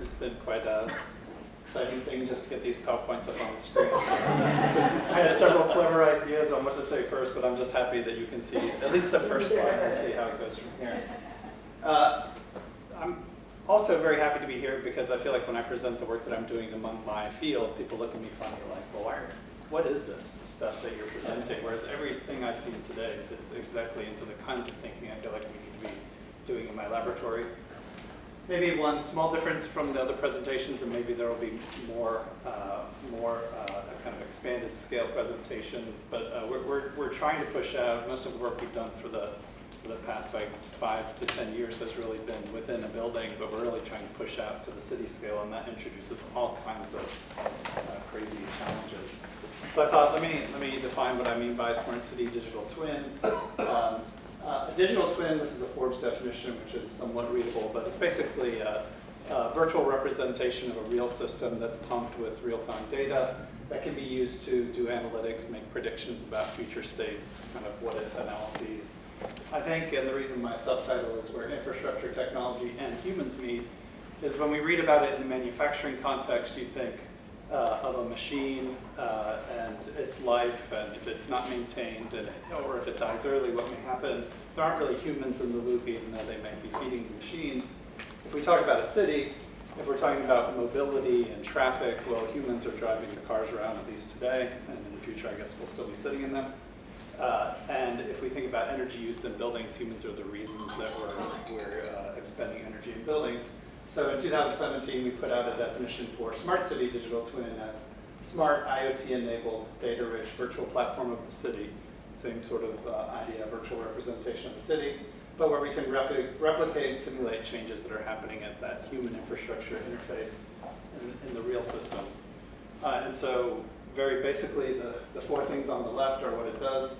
It's been quite a exciting thing just to get these PowerPoints up on the screen. I had several clever ideas on what to say first, but I'm just happy that you can see at least the first slide and see how it goes from here. I'm also very happy to be here because I feel like when I present the work that I'm doing among my field, people look at me funny like, well, what is this stuff that you're presenting? Whereas everything I've seen today fits exactly into the kinds of thinking I feel like we need to be doing in my laboratory. Maybe one small difference from the other presentations, and maybe there will be more kind of expanded scale presentations, but we're trying to push out. Most of the work we've done for the past like 5 to 10 years has really been within a building, but we're really trying to push out to the city scale, and that introduces all kinds of crazy challenges. So I thought, let me define what I mean by smart city digital twin. A digital twin, this is a Forbes definition, which is somewhat readable, but it's basically a virtual representation of a real system that's pumped with real-time data that can be used to do analytics, make predictions about future states, kind of what-if analyses. I think, and the reason my subtitle is where infrastructure, technology, and humans meet, is when we read about it in the manufacturing context, you think of a machine and its life, and if it's not maintained, or if it dies early, what may happen. There aren't really humans in the loop, even though they might be feeding the machines. If we talk about a city, if we're talking about mobility and traffic, well, humans are driving the cars around, at least today, and in the future, I guess we'll still be sitting in them. And if we think about energy use in buildings, humans are the reasons that we're expending energy in buildings. So in 2017, we put out a definition for smart city digital twin as smart IoT-enabled data-rich virtual platform of the city. Same sort of idea, virtual representation of the city, but where we can replicate and simulate changes that are happening at that human infrastructure interface in the real system. And so very basically, the 4 things on the left are what it does.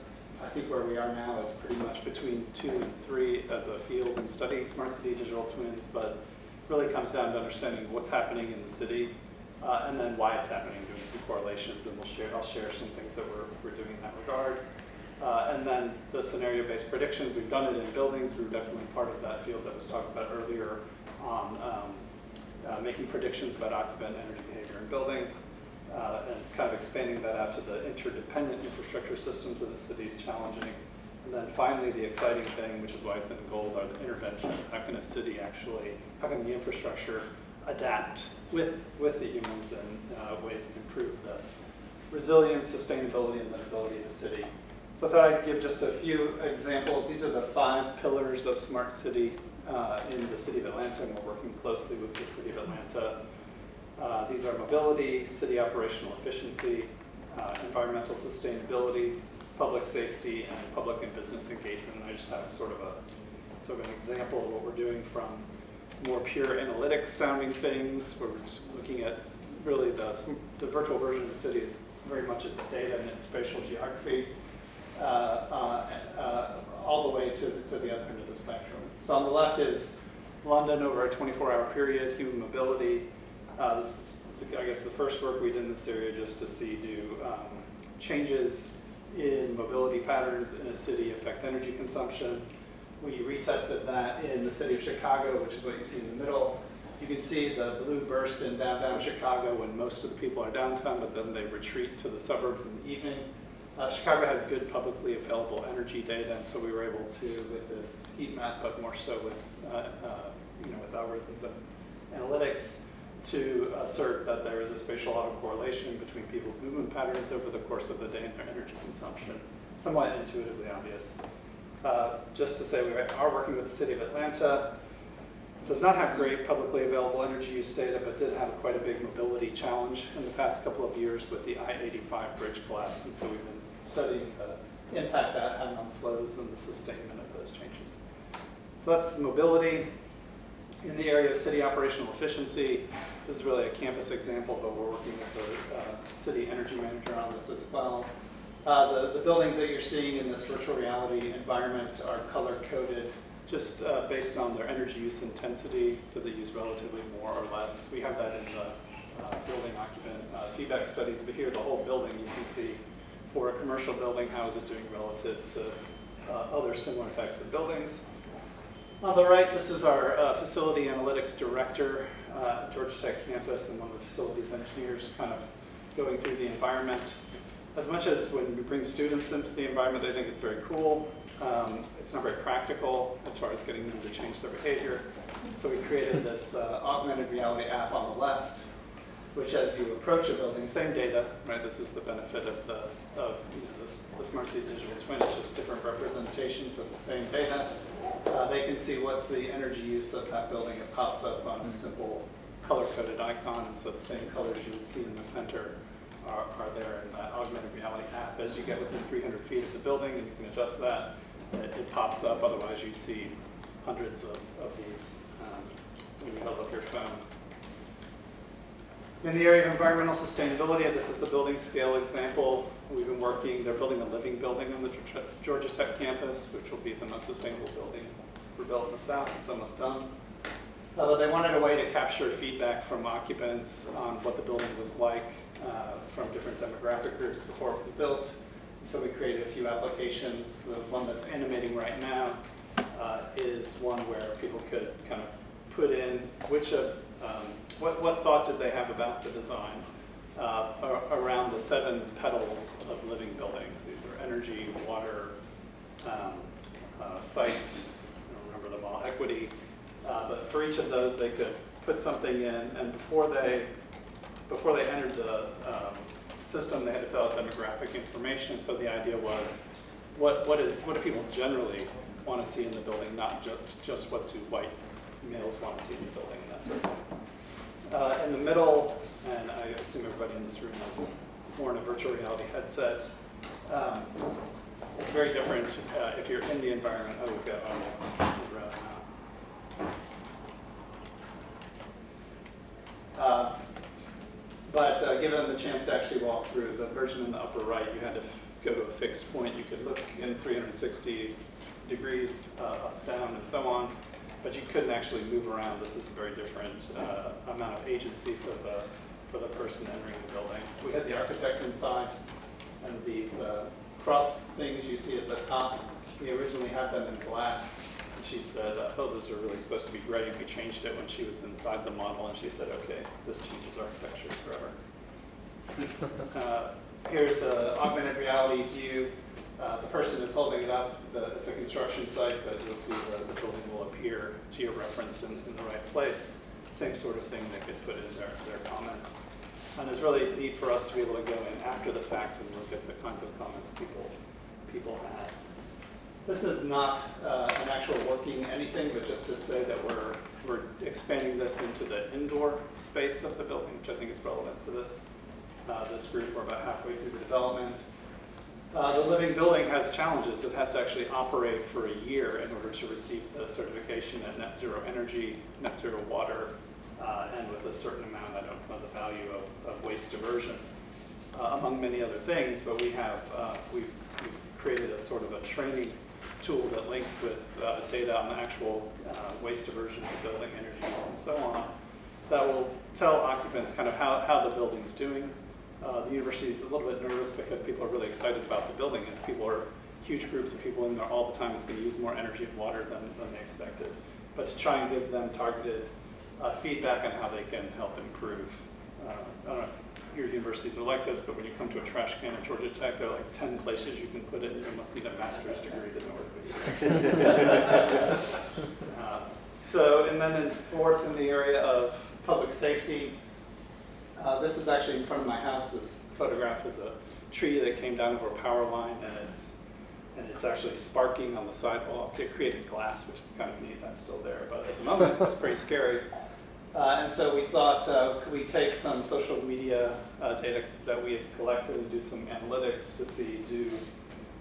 I think where we are now is pretty much between 2 and 3 as a field in studying smart city digital twins, but really comes down to understanding what's happening in the city and then why it's happening, doing some correlations, and I'll share some things that we're doing in that regard. And then the scenario-based predictions, we've done it in buildings. We were definitely part of that field that was talked about earlier on making predictions about occupant energy behavior in buildings and kind of expanding that out to the interdependent infrastructure systems of the city is challenging. And then finally, the exciting thing, which is why it's in gold, are the interventions. How can a city actually, how can the infrastructure adapt with the humans in ways that improve the resilience, sustainability, and livability of the city? So I thought I'd give just a few examples. These are the 5 pillars of smart city in the city of Atlanta, and we're working closely with the city of Atlanta. These are mobility, city operational efficiency, environmental sustainability, public safety, and public and business engagement. And I just have sort of an example of what we're doing from more pure analytics sounding things, where we're just looking at really the virtual version of the city is very much its data and its spatial geography, all the way to the other end of the spectrum. So on the left is London over a 24-hour period, human mobility. This is, I guess, the first work we did in this area just to see changes in mobility patterns in a city affect energy consumption. We retested that in the city of Chicago, which is what you see in the middle. You can see the blue burst in downtown Chicago when most of the people are downtown, but then they retreat to the suburbs in the evening. Chicago has good publicly available energy data, and so we were able to, with this heat map, but more so with algorithms and analytics, to assert that there is a spatial autocorrelation between people's movement patterns over the course of the day and their energy consumption. Somewhat intuitively obvious. Just to say, we are working with the city of Atlanta. Does not have great publicly available energy use data, but did have quite a big mobility challenge in the past couple of years with the I-85 bridge collapse. And so we've been studying the impact that had on flows and the sustainment of those changes. So that's mobility. In the area of city operational efficiency, this is really a campus example, but we're working with the city energy manager on this as well. The buildings that you're seeing in this virtual reality environment are color-coded just based on their energy use intensity. Does it use relatively more or less? We have that in the building occupant feedback studies, but here the whole building you can see for a commercial building, how is it doing relative to other similar types of buildings. On the right, this is our facility analytics director, Georgia Tech campus, and one of the facilities engineers kind of going through the environment. As much as when we bring students into the environment, they think it's very cool. It's not very practical as far as getting them to change their behavior. So we created this augmented reality app on the left, which as you approach a building, same data, right? This is the benefit of the Smart City Digital Twin. It's just different representations of the same data. They can see what's the energy use of that building. It pops up on a simple color-coded icon, and so the same colors you would see in the center are there in that augmented reality app. As you get within 300 feet of the building, and you can adjust that, it pops up. Otherwise, you'd see hundreds of these when you held up your phone. In the area of environmental sustainability, this is a building scale example. We've been working, they're building a living building on the Georgia Tech campus, which will be the most sustainable building we're built in the South. It's almost done. But they wanted a way to capture feedback from occupants on what the building was like from different demographic groups before it was built. So we created a few applications. The one that's animating right now is one where people could kind of put in which of, what thought did they have about the design around the 7 petals of living buildings. These are energy, water, site, I don't remember them all, equity. But for each of those, they could put something in, and before they entered the system, they had to fill out demographic information. So the idea was, what do people generally want to see in the building, not just what do white males want to see in the building, and that sort of thing. In the middle, and I assume everybody in this room has worn a virtual reality headset. It's very different if you're in the environment. Oh, we've got but given the chance to actually walk through the version in the upper right, you had to go to a fixed point. You could look in 360 degrees, up, down, and so on, but you couldn't actually move around. This is a very different amount of agency for the person entering the building. We had the architect inside, and these cross things you see at the top, we originally had them in black. And she said, oh, those are really supposed to be gray, and we changed it when she was inside the model, and she said, okay, this changes architecture forever. Here's an augmented reality view. The person is holding it up. It's a construction site, but you'll see the building will appear geo-referenced in the right place. Same sort of thing they could put in their comments. And it's really neat for us to be able to go in after the fact and look at the kinds of comments people had. This is not an actual working anything, but just to say that we're expanding this into the indoor space of the building, which I think is relevant to this group. We're about halfway through the development. The living building has challenges. It has to actually operate for a year in order to receive the certification at net zero energy, net zero water, and with a certain amount, I don't know the value of waste diversion, among many other things. But we've created a sort of a training tool that links with data on the actual waste diversion of the building, energy use, and so on, that will tell occupants kind of how the building's doing. The university is a little bit nervous because people are really excited about the building, and people are huge groups of people in there all the time. It's going to use more energy and water than they expected. But to try and give them targeted feedback on how they can help improve. I don't know if your universities are like this, but when you come to a trash can at Georgia Tech, there are like 10 places you can put it, and you must need a master's degree to know where to put it. And then fourth in the area of public safety, this is actually in front of my house. This photograph is a tree that came down over a power line, and it's actually sparking on the sidewalk. It created glass, which is kind of neat. That's still there, but at the moment, it's pretty scary. And so we thought, could we take some social media data that we had collected and do some analytics to see,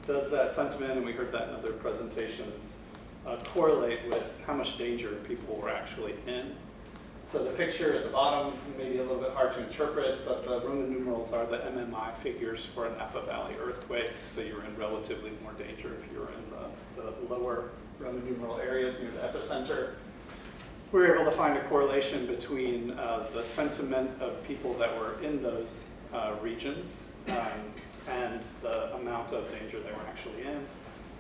does that sentiment, and we heard that in other presentations, correlate with how much danger people were actually in. So the picture at the bottom may be a little bit hard to interpret, but the Roman numerals are the MMI figures for an Napa Valley earthquake. So you're in relatively more danger if you're in the lower Roman numeral areas near the epicenter. We were able to find a correlation between the sentiment of people that were in those regions and the amount of danger they were actually in.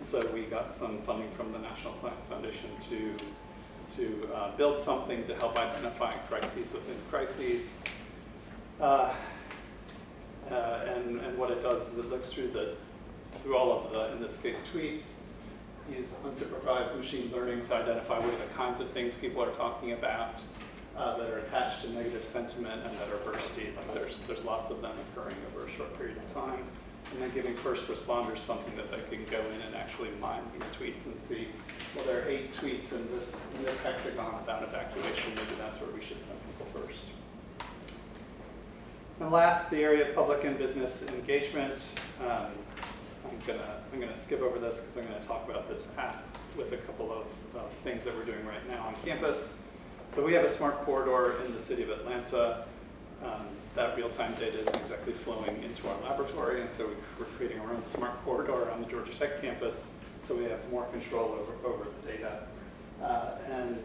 So we got some funding from the National Science Foundation to build something to help identify crises within crises. And what it does is it looks through all of the, in this case, tweets, use unsupervised machine learning to identify what are the kinds of things people are talking about that are attached to negative sentiment and that are bursty. Like there's lots of them occurring over a short period of time. And then giving first responders something that they can go in and actually mine these tweets and see, well, there are 8 tweets in this hexagon about evacuation. Maybe that's where we should send people first. And last, the area of public and business engagement. I'm gonna skip over this because I'm gonna talk about this app with a couple of things that we're doing right now on campus. So we have a smart corridor in the city of Atlanta. That real-time data isn't exactly flowing into our laboratory, and so we're creating our own smart corridor on the Georgia Tech campus, so we have more control over the data. And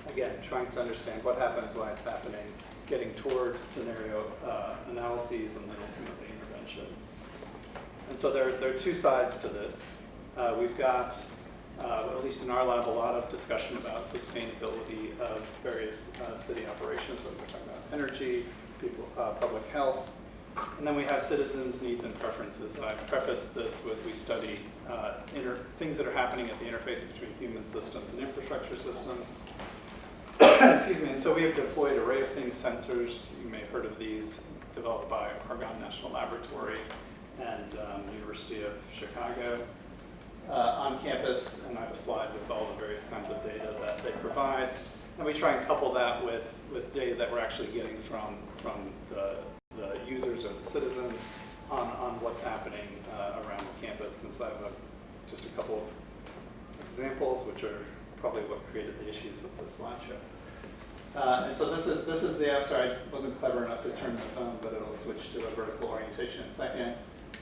again, trying to understand what happens, why it's happening, getting toward scenario analyses, and then ultimately interventions. And so there are 2 sides to this. We've got, at least in our lab, a lot of discussion about sustainability of various city operations, whether we're talking about energy, public health. And then we have citizens' needs and preferences. I prefaced this with we study things that are happening at the interface between human systems and infrastructure systems. Excuse me. And so we have deployed array of things sensors. You may have heard of these, developed by Argonne National Laboratory and University of Chicago on campus. And I have a slide with all the various kinds of data that they provide. And we try and couple that with data that we're actually getting from the users or the citizens on what's happening around the campus. And so I have just a couple of examples, which are probably what created the issues with the slideshow. And so this is the app. Sorry, I wasn't clever enough to turn the phone, but it'll switch to a vertical orientation in a second.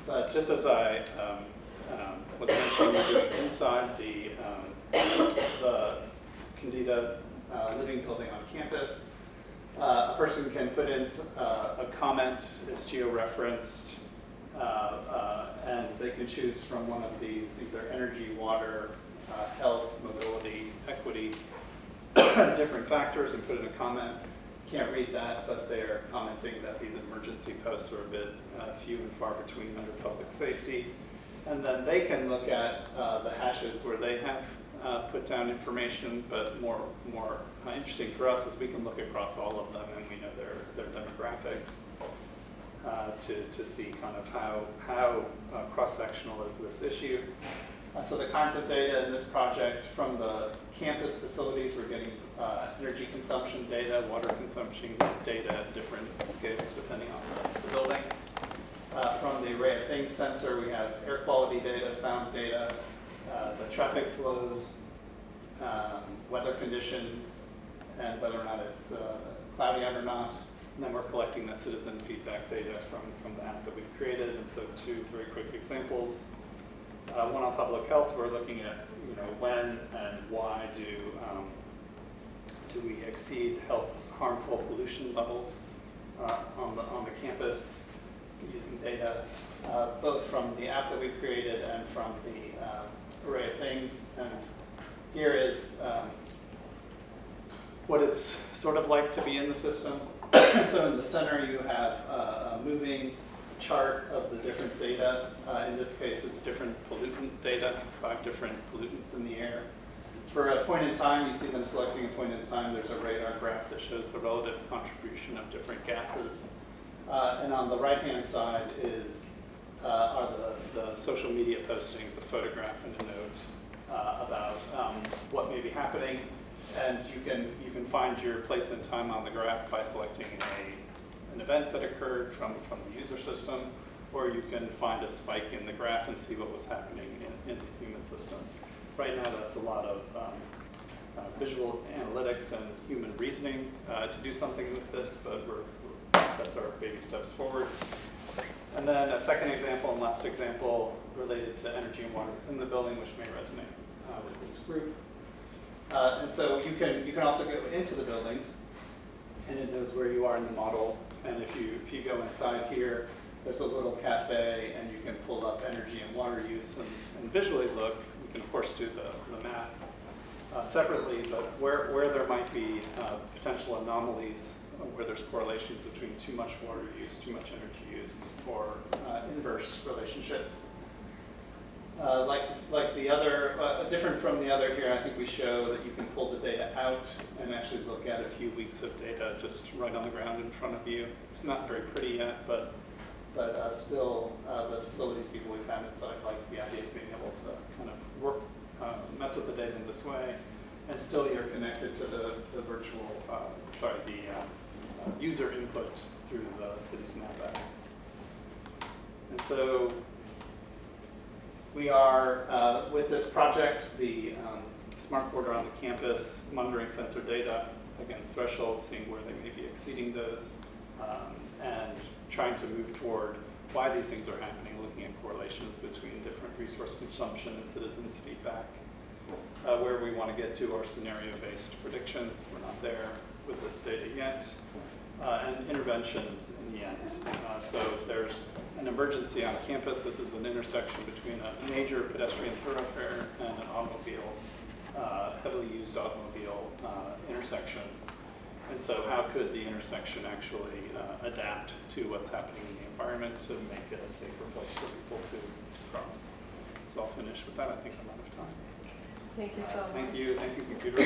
But just as I was mentioning, we're doing inside the Candida living building on campus. A person can put in a comment, it's geo-referenced, and they can choose from one of these, either energy, water, health, mobility, equity, different factors, and put in a comment. Can't read that, but they're commenting that these emergency posts are a bit few and far between under public safety. And then they can look at the hashes where they have put down information, but more interesting for us is we can look across all of them and we know their demographics to see kind of how cross-sectional is this issue. So the kinds of data in this project from the campus facilities, we're getting energy consumption data, water consumption data at different scales depending on the building. From the array of things sensor, we have air quality data, sound data, the traffic flows, weather conditions, and whether or not it's cloudy out or not. And then we're collecting the citizen feedback data from the app that we've created. And so 2 very quick examples. One on public health, we're looking at when and why do we exceed health harmful pollution levels on the campus using data, both from the app that we've created and from the array of things. And here is what it's sort of like to be in the system. So in the center you have a moving chart of the different data. In this case it's different pollutant data, 5 different pollutants in the air. For a point in time, you see them selecting a point in time, there's a radar graph that shows the relative contribution of different gases. And on the right-hand side are the social media postings, a photograph and a note about what may be happening. And you can find your place and time on the graph by selecting an event that occurred from the user system, or you can find a spike in the graph and see what was happening in the human system. Right now, that's a lot of visual analytics and human reasoning to do something with this, but that's our baby steps forward. And then a second example and last example related to energy and water in the building, which may resonate with this group. And so you can also go into the buildings, and it knows where you are in the model. And if you go inside here, there's a little cafe, and you can pull up energy and water use and visually look. You can, of course, do the math separately, but where there might be potential anomalies, where there's correlations between too much water use, too much energy use, or inverse relationships. Like the other, different from the other here, I think we show that you can pull the data out and actually look at a few weeks of data just right on the ground in front of you. It's not very pretty yet, but still, the facilities people we've had inside like the idea of being able to kind of work, mess with the data in this way, and still you're connected to the virtual, user input through the city snap app. And so we are, with this project, the smart border on the campus, monitoring sensor data against thresholds, seeing where they may be exceeding those, and trying to move toward why these things are happening, looking at correlations between different resource consumption and citizens' feedback. Where we want to get to are scenario-based predictions. We're not there with this data yet. And interventions in the end. So if there's an emergency on campus, this is an intersection between a major pedestrian thoroughfare and an automobile, heavily used automobile intersection. And so how could the intersection actually adapt to what's happening in the environment to make it a safer place for people to cross? So I'll finish with that. I think I'm out of time. Thank you so much. Thank you, computer.